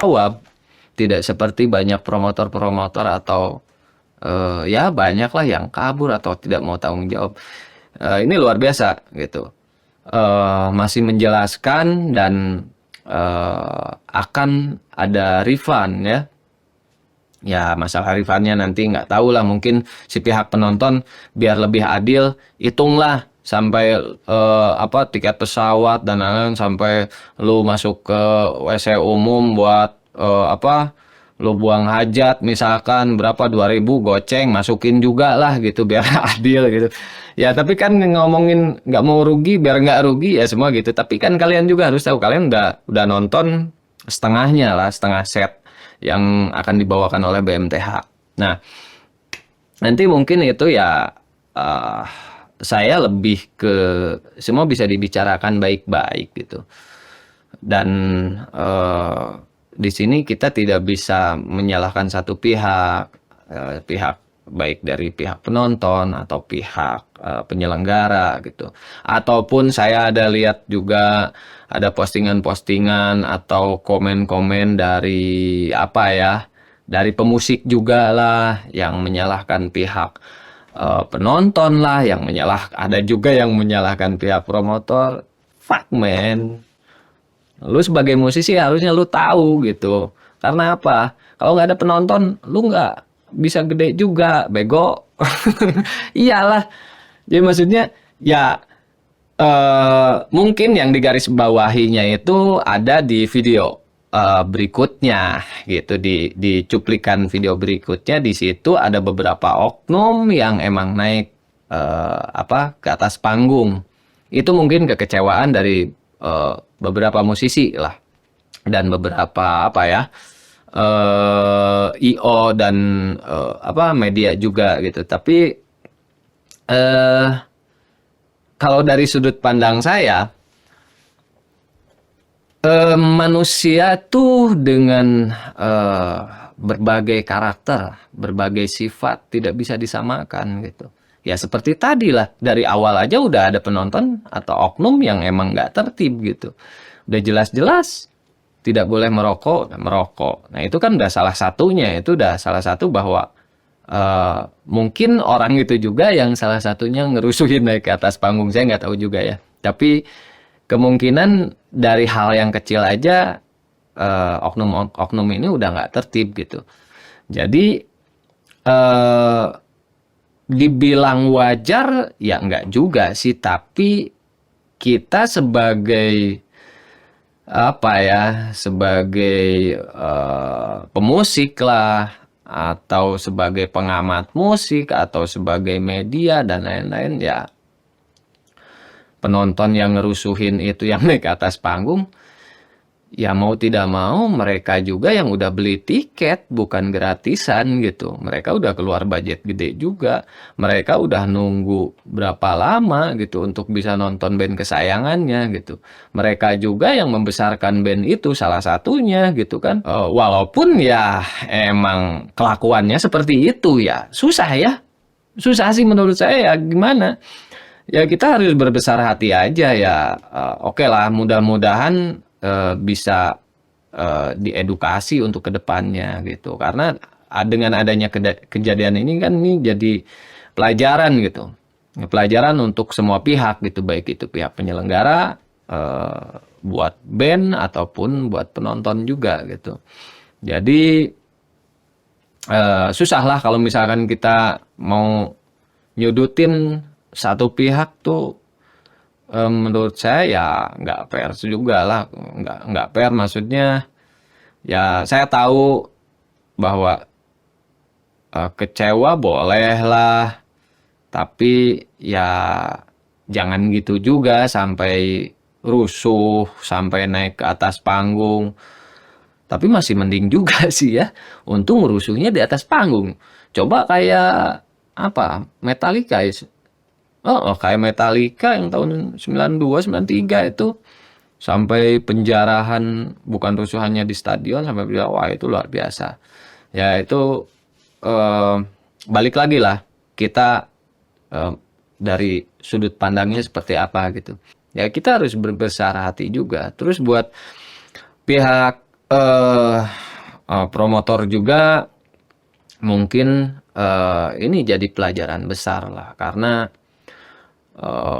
jawab. Tidak seperti banyak promotor-promotor atau ya banyaklah yang kabur atau tidak mau tanggung jawab. Ini luar biasa gitu. Masih menjelaskan dan akan ada refund ya. Ya masalah refundnya nanti nggak tahu lah, mungkin si pihak penonton biar lebih adil hitunglah sampai tiket pesawat dan lain-lain, sampai lu masuk ke WC umum buat lu buang hajat misalkan berapa 2.000 goceng masukin juga lah gitu biar adil gitu. Ya tapi kan ngomongin nggak mau rugi biar nggak rugi ya semua gitu. Tapi kan kalian juga harus tahu, kalian udah nonton setengahnya lah, setengah set yang akan dibawakan oleh BMTH. Nah, nanti mungkin itu ya eh, saya lebih ke semua bisa dibicarakan baik-baik gitu. Dan di sini kita tidak bisa menyalahkan satu pihak, pihak baik dari pihak penonton atau pihak penyelenggara gitu. Ataupun saya ada lihat juga ada postingan-postingan atau komen-komen dari dari pemusik juga lah yang menyalahkan pihak penonton lah, ada juga yang menyalahkan pihak promotor. Fuck man. Lu sebagai musisi harusnya lu tahu gitu. Karena apa? Kalau nggak ada penonton, lu nggak bisa gede juga, bego. Iyalah. Jadi maksudnya ya mungkin yang digarisbawahinya itu ada di video berikutnya gitu, di cuplikan video berikutnya. Di situ ada beberapa oknum yang emang naik ke atas panggung. Itu mungkin kekecewaan dari beberapa musisi lah dan beberapa IO dan media juga gitu. Tapi kalau dari sudut pandang saya, manusia tuh dengan berbagai karakter, berbagai sifat tidak bisa disamakan gitu. Ya seperti tadi lah, dari awal aja udah ada penonton atau oknum yang emang nggak tertib gitu. Udah jelas-jelas tidak boleh merokok, merokok. Nah itu kan udah salah satunya, itu udah salah satu bahwa mungkin orang itu juga yang salah satunya ngerusuhin naik ke atas panggung, saya nggak tahu juga ya. Tapi kemungkinan dari hal yang kecil aja oknum ini udah nggak tertib gitu. Jadi dibilang wajar ya nggak juga sih, tapi kita sebagai sebagai pemusik lah, atau sebagai pengamat musik atau sebagai media dan lain-lain, ya penonton yang ngerusuhin itu yang naik ke atas panggung, ya mau tidak mau mereka juga yang udah beli tiket, bukan gratisan gitu. Mereka udah keluar budget gede juga. Mereka udah nunggu berapa lama gitu untuk bisa nonton band kesayangannya gitu. Mereka juga yang membesarkan band itu salah satunya gitu kan. Walaupun ya emang kelakuannya seperti itu ya. Susah ya. Susah sih menurut saya, ya gimana. Ya kita harus berbesar hati aja ya. Oke lah, mudah-mudahan bisa diedukasi untuk kedepannya gitu, karena dengan adanya kejadian ini kan ini jadi pelajaran gitu, pelajaran untuk semua pihak gitu, baik itu pihak penyelenggara buat band ataupun buat penonton juga gitu. Jadi susah lah kalau misalkan kita mau nyudutin satu pihak tuh. Menurut saya ya nggak fair juga lah, nggak fair maksudnya. Ya saya tahu bahwa kecewa boleh lah, tapi ya jangan gitu juga sampai rusuh, sampai naik ke atas panggung. Tapi masih mending juga sih ya, untung rusuhnya di atas panggung. Coba kayak Metallica ya. Kayak Metallica yang tahun 92, 93 itu sampai penjarahan, bukan rusuhannya di stadion, sampai penjara. Wah, itu luar biasa. Ya itu balik lagi lah kita dari sudut pandangnya seperti apa gitu. Ya kita harus berbesar hati juga. Terus buat pihak eh promotor juga mungkin ini jadi pelajaran besar lah, karena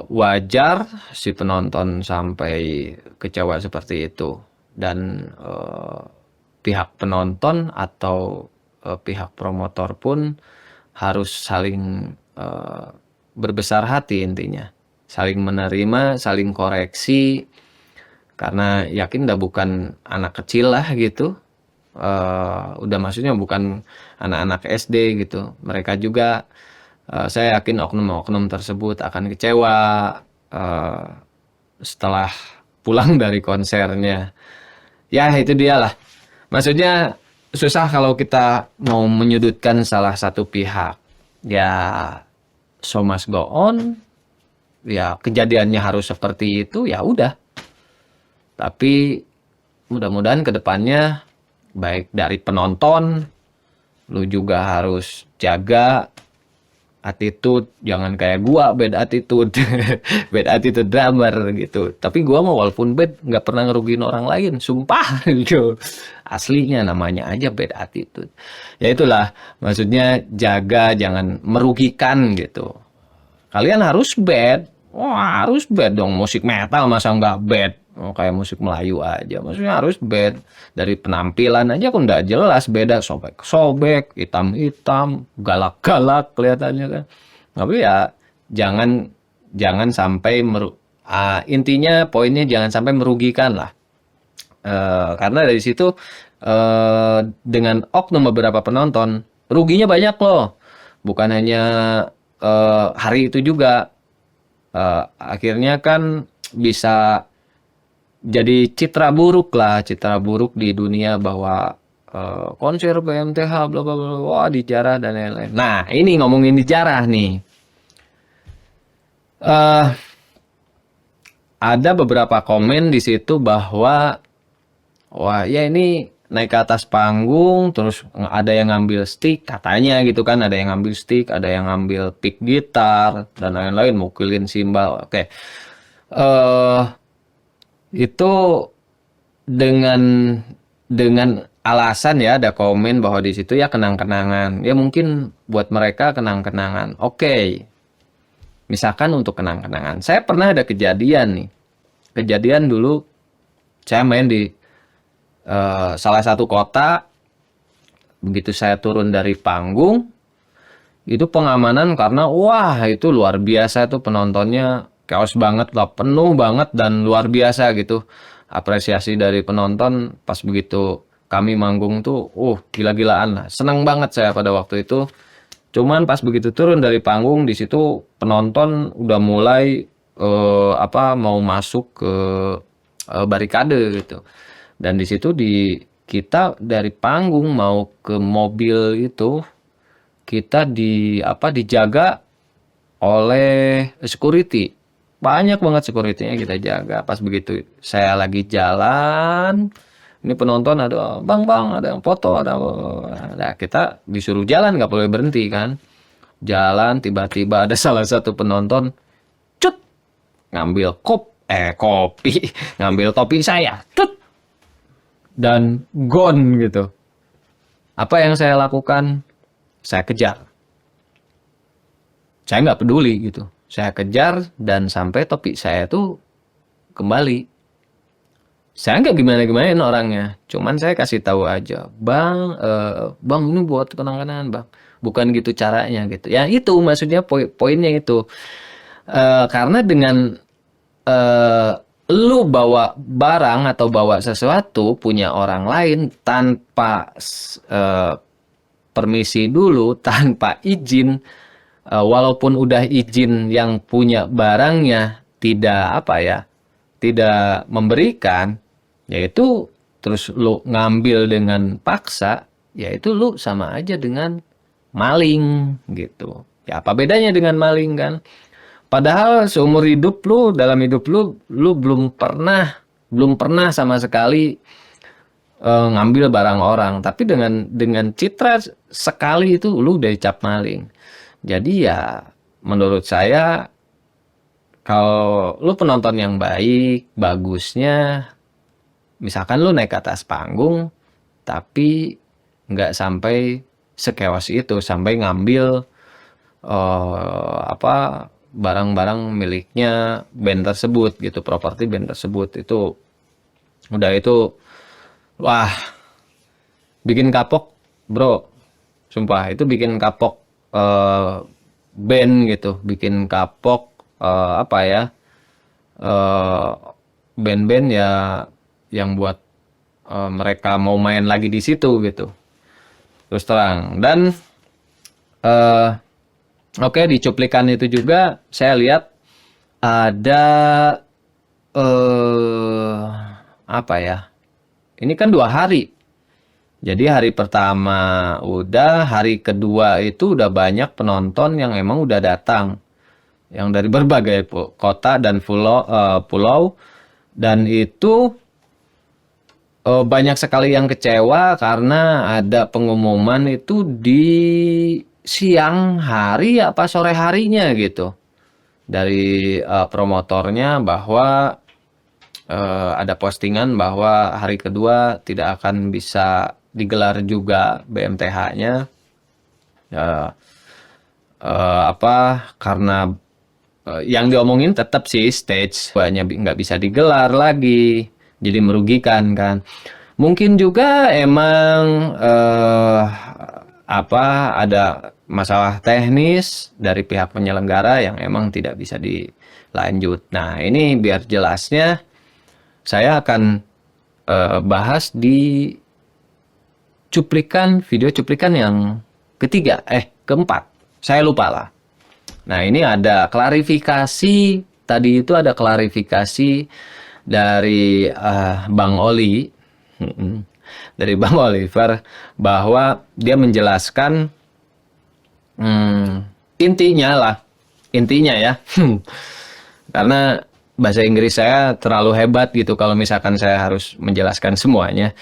wajar si penonton sampai kecewa seperti itu, dan pihak penonton atau pihak promotor pun harus saling berbesar hati, intinya saling menerima, saling koreksi, karena yakin udah bukan anak kecil lah gitu. Udah maksudnya bukan anak-anak SD gitu. Mereka juga, saya yakin oknum-oknum tersebut akan kecewa eh, setelah pulang dari konsernya. Ya itu dialah. Maksudnya susah kalau kita mau menyudutkan salah satu pihak. Ya, show must go on. Ya kejadiannya harus seperti itu, ya udah. Tapi mudah-mudahan ke depannya baik dari penonton, lu juga harus jaga attitude, jangan kayak gua bad attitude. Bad attitude drummer gitu. Tapi gua mah walaupun bad nggak pernah ngerugiin orang lain, sumpah gitu. Aslinya namanya aja bad attitude. Ya itulah, maksudnya jaga jangan merugikan gitu. Kalian harus bad. Wah, harus bad dong. Musik metal masa nggak bad? Oh, kayak musik Melayu aja. Maksudnya harus bad. Dari penampilan aja kan udah jelas beda. Sobek-sobek, hitam-hitam, galak-galak kelihatannya kan. Tapi ya jangan jangan sampai intinya poinnya jangan sampai merugikan lah. Karena dari situ dengan oknum beberapa penonton ruginya banyak loh. Bukan hanya hari itu juga. Akhirnya kan bisa jadi citra buruk lah, citra buruk di dunia bahwa konser BMTH bla bla bla, wah dijarah dan lain-lain. Nah, ini ngomongin dijarah nih. eh ada beberapa komen di situ bahwa wah ya ini naik ke atas panggung terus ada yang ngambil stick katanya gitu kan, ada yang ngambil stick, ada yang ngambil pick gitar dan lain-lain, mukilin simbal. Oke. eh itu dengan alasan ya, ada komen bahwa di situ ya kenang-kenangan. Ya mungkin buat mereka kenang-kenangan. Oke. Misalkan untuk kenang-kenangan. Saya pernah ada kejadian nih. Kejadian dulu saya main di salah satu kota. Begitu saya turun dari panggung, itu pengamanan karena wah itu luar biasa tuh, penontonnya chaos banget lah, penuh banget dan luar biasa gitu. Apresiasi dari penonton pas begitu kami manggung tuh, gila-gilaan lah. Senang banget saya pada waktu itu. Cuman pas begitu turun dari panggung, di situ penonton udah mulai mau masuk ke barikade gitu. Dan di situ kita dari panggung mau ke mobil itu, kita dijaga oleh security. Banyak banget security-nya kita jaga. Pas begitu saya lagi jalan, ini penonton ada, bang ada yang foto, nah, kita disuruh jalan, nggak boleh berhenti kan. Jalan, tiba-tiba ada salah satu penonton cut ngambil kopi ngambil topi saya, cut, dan gone gitu. Apa yang saya lakukan? Saya kejar. Saya nggak peduli gitu. Saya kejar dan sampai topi saya tuh kembali. Saya nggak gimana-gimanain orangnya. Cuman saya kasih tahu aja, bang ini buat kenang-kenangan bang. Bukan gitu caranya gitu. Ya itu maksudnya poinnya itu. Karena dengan lu bawa barang atau bawa sesuatu punya orang lain tanpa permisi dulu, tanpa izin, walaupun udah izin yang punya barangnya tidak memberikan, yaitu terus lu ngambil dengan paksa, yaitu lu sama aja dengan maling gitu. Ya apa bedanya dengan maling kan? Padahal seumur hidup lu, dalam hidup lu belum pernah sama sekali ngambil barang orang, tapi dengan citra sekali itu lu udah dicap maling. Jadi ya menurut saya kalau lu penonton yang baik, bagusnya misalkan lu naik ke atas panggung, tapi nggak sampai sekewas itu, sampai ngambil apa barang-barang miliknya band tersebut gitu, properti band tersebut. Itu udah itu, wah, bikin kapok, bro. Sumpah, itu bikin kapok band gitu, bikin kapok apa ya, eh, band-band ya yang buat mereka mau main lagi di situ gitu. Terus terang. Dan eh oke, di cuplikan itu juga saya lihat ada apa ya? Ini kan 2 hari. Jadi hari pertama udah, hari kedua itu udah banyak penonton yang emang udah datang, yang dari berbagai kota dan pulau, dan itu banyak sekali yang kecewa karena ada pengumuman itu di siang hari apa sore harinya gitu dari promotornya, bahwa ada postingan bahwa hari kedua tidak akan bisa digelar juga BMTH-nya, apa karena yang diomongin tetap sih stage banyak nggak bisa digelar lagi, jadi merugikan kan. Mungkin juga emang apa ada masalah teknis dari pihak penyelenggara yang emang tidak bisa dilanjut. Nah, ini biar jelasnya saya akan bahas di video cuplikan yang keempat. Saya lupa lah. Nah, ini ada klarifikasi, tadi itu ada klarifikasi dari Bang Oli, dari Bang Oliver, bahwa dia menjelaskan intinya ya, karena bahasa Inggris saya terlalu hebat gitu kalau misalkan saya harus menjelaskan semuanya.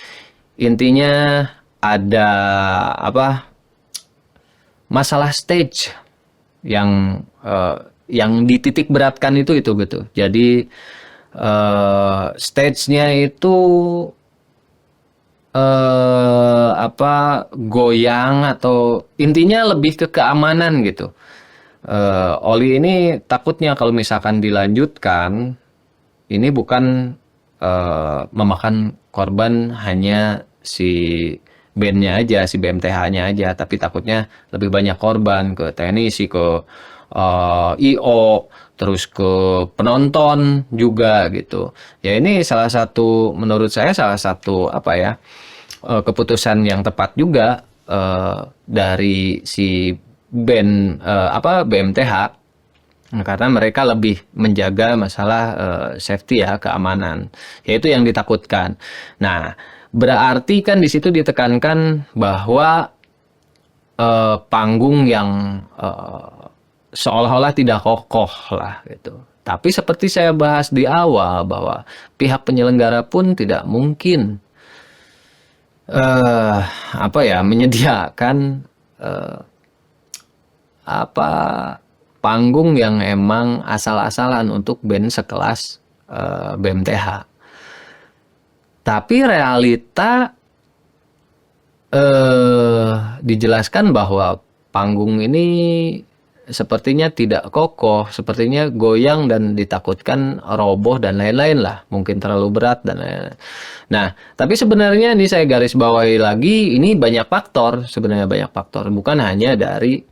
Intinya ada apa, masalah stage yang dititik beratkan itu gitu. Jadi stage-nya itu apa goyang, atau intinya lebih ke keamanan gitu. Oli ini takutnya kalau misalkan dilanjutkan, ini bukan memakan korban hanya si bandnya aja, si BMTH-nya aja, tapi takutnya lebih banyak korban ke teknisi, ke IO, terus ke penonton juga gitu. Ya ini menurut saya salah satu apa ya, keputusan yang tepat juga dari si band BMTH, karena mereka lebih menjaga masalah safety ya, keamanan, yaitu yang ditakutkan. Nah, berarti kan di situ ditekankan bahwa panggung yang seolah-olah tidak kokoh lah gitu. Tapi seperti saya bahas di awal, bahwa pihak penyelenggara pun tidak mungkin apa ya, menyediakan apa panggung yang emang asal-asalan untuk band sekelas BMTH. Tapi realita dijelaskan bahwa panggung ini sepertinya tidak kokoh, sepertinya goyang dan ditakutkan roboh dan lain-lain lah, mungkin terlalu berat dan lain-lain. Nah, tapi sebenarnya ini saya garis bawahi lagi, ini banyak faktor, sebenarnya banyak faktor, bukan hanya dari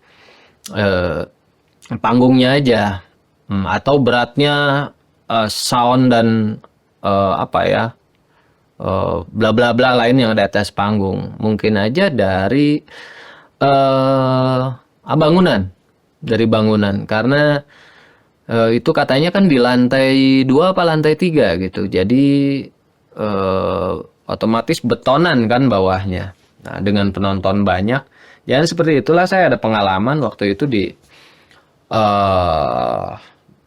panggungnya aja, atau beratnya sound dan apa ya, bla bla bla lain yang ada atas panggung. Mungkin aja dari bangunan, karena itu katanya kan di lantai 2 apa lantai 3 gitu, jadi otomatis betonan kan bawahnya. Nah, dengan penonton banyak, jangan seperti itulah. Saya ada pengalaman waktu itu di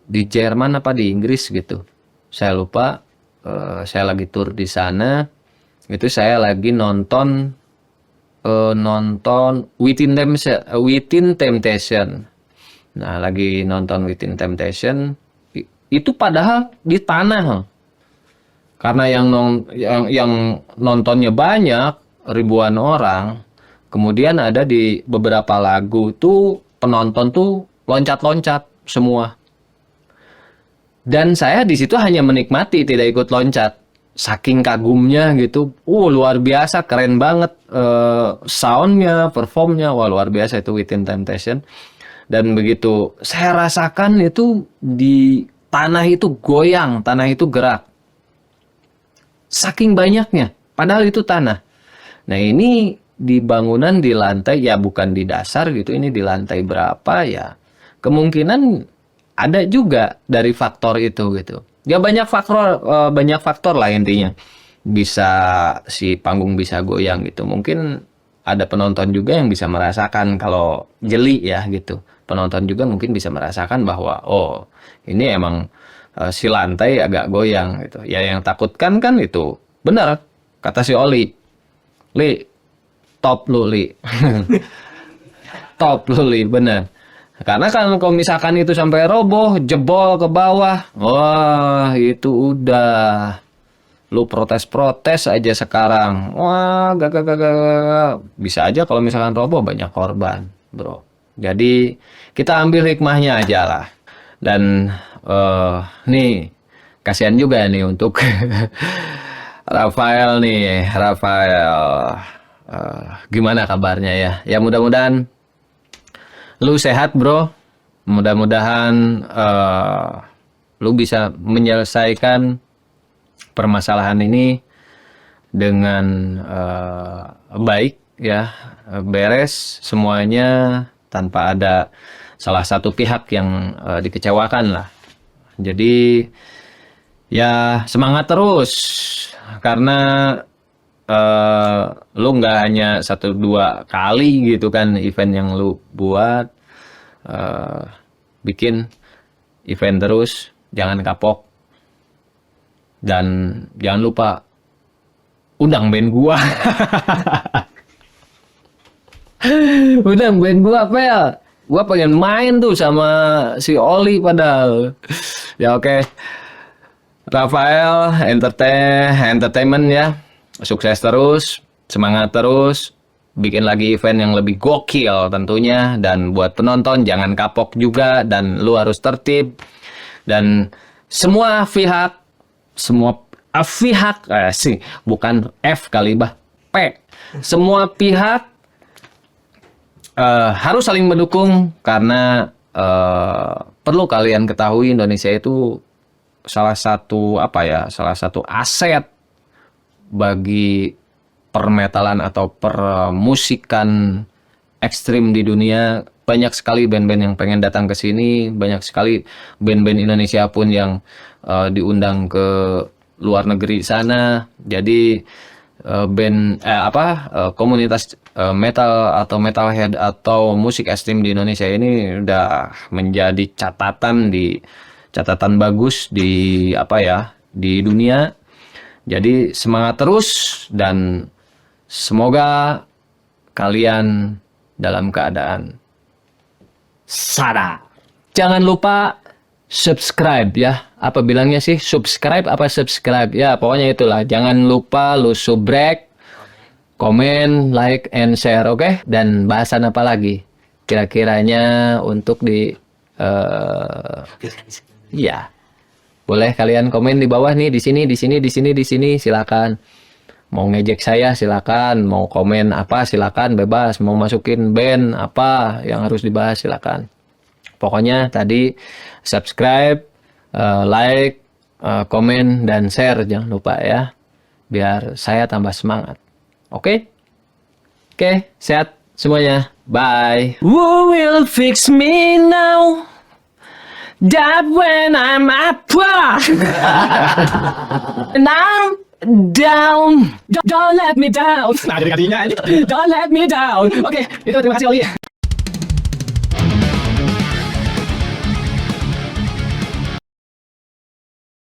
Jerman apa di Inggris gitu, saya lupa. Saya lagi tur di sana, itu saya lagi nonton Within Temptation. Nah, lagi nonton Within Temptation, itu padahal di tanah. Karena yang nontonnya banyak, ribuan orang, kemudian ada di beberapa lagu tuh penonton tuh loncat-loncat semua. Dan saya di situ hanya menikmati, tidak ikut loncat. Saking kagumnya gitu. Luar biasa, keren banget soundnya, performnya, wah luar biasa itu Within Temptation. Dan begitu saya rasakan itu di tanah itu goyang, tanah itu gerak. Saking banyaknya, padahal itu tanah. Nah ini di bangunan di lantai, ya bukan di dasar gitu, ini di lantai berapa ya. Kemungkinan ada juga dari faktor itu gitu. Ya banyak faktor lah intinya. Bisa si panggung bisa goyang gitu. Mungkin ada penonton juga yang bisa merasakan kalau jeli ya gitu. Penonton juga mungkin bisa merasakan bahwa oh ini emang si lantai agak goyang gitu. Ya yang takutkan kan itu benar kata si Oli. Li, top lu Li. Top lu Li, bener. Karena kan kalau misalkan itu sampai roboh, jebol ke bawah, wah itu udah. Lu protes-protes aja sekarang. Wah, gak. Bisa aja kalau misalkan roboh banyak korban, bro. Jadi kita ambil hikmahnya aja lah. Dan nih, kasihan juga nih untuk Rafael nih. Rafael, gimana kabarnya ya? Ya mudah-mudahan lu sehat bro, mudah-mudahan lu bisa menyelesaikan permasalahan ini dengan baik ya, beres semuanya tanpa ada salah satu pihak yang dikecewakan lah. Jadi ya semangat terus karena lu nggak hanya 1-2 kali gitu kan event yang lu buat, bikin event terus, jangan kapok dan jangan lupa undang band gua. Undang band gua Pel, gua pengen main tuh sama si Oli padahal. Ya oke. Rafael Entertainment ya. Sukses terus, semangat terus, bikin lagi event yang lebih gokil tentunya. Dan buat penonton jangan kapok juga, dan lu harus tertib. Dan semua pihak sih, bukan F kali bah, P. Semua pihak harus saling mendukung karena perlu kalian ketahui Indonesia itu salah satu aset bagi permetalan atau permusikan ekstrim di dunia. Banyak sekali band-band yang pengen datang ke sini, banyak sekali band-band Indonesia pun yang diundang ke luar negeri sana. Jadi komunitas metal atau metalhead atau musik ekstrim di Indonesia ini udah menjadi catatan bagus di dunia. Jadi semangat terus dan semoga kalian dalam keadaan sadar. Jangan lupa subscribe ya. Apa bilangnya sih? Subscribe apa subscribe? Ya pokoknya itulah. Jangan lupa lu subrek, komen, like, and share, oke? Dan bahasan apa lagi? Kira-kiranya untuk ya. Boleh kalian komen di bawah nih, di sini, silakan. Mau ngejek saya silakan, mau komen apa silakan, bebas. Mau masukin band apa yang harus dibahas silakan. Pokoknya tadi subscribe, like, komen dan share jangan lupa ya. Biar saya tambah semangat. Oke? Oke, sehat semuanya. Bye. Who will fix me now? That when I'm up and I'm down, don't let me down. Nah, jadi gantinya ini. Don't let me down. Oke, itu terima kasih Oli.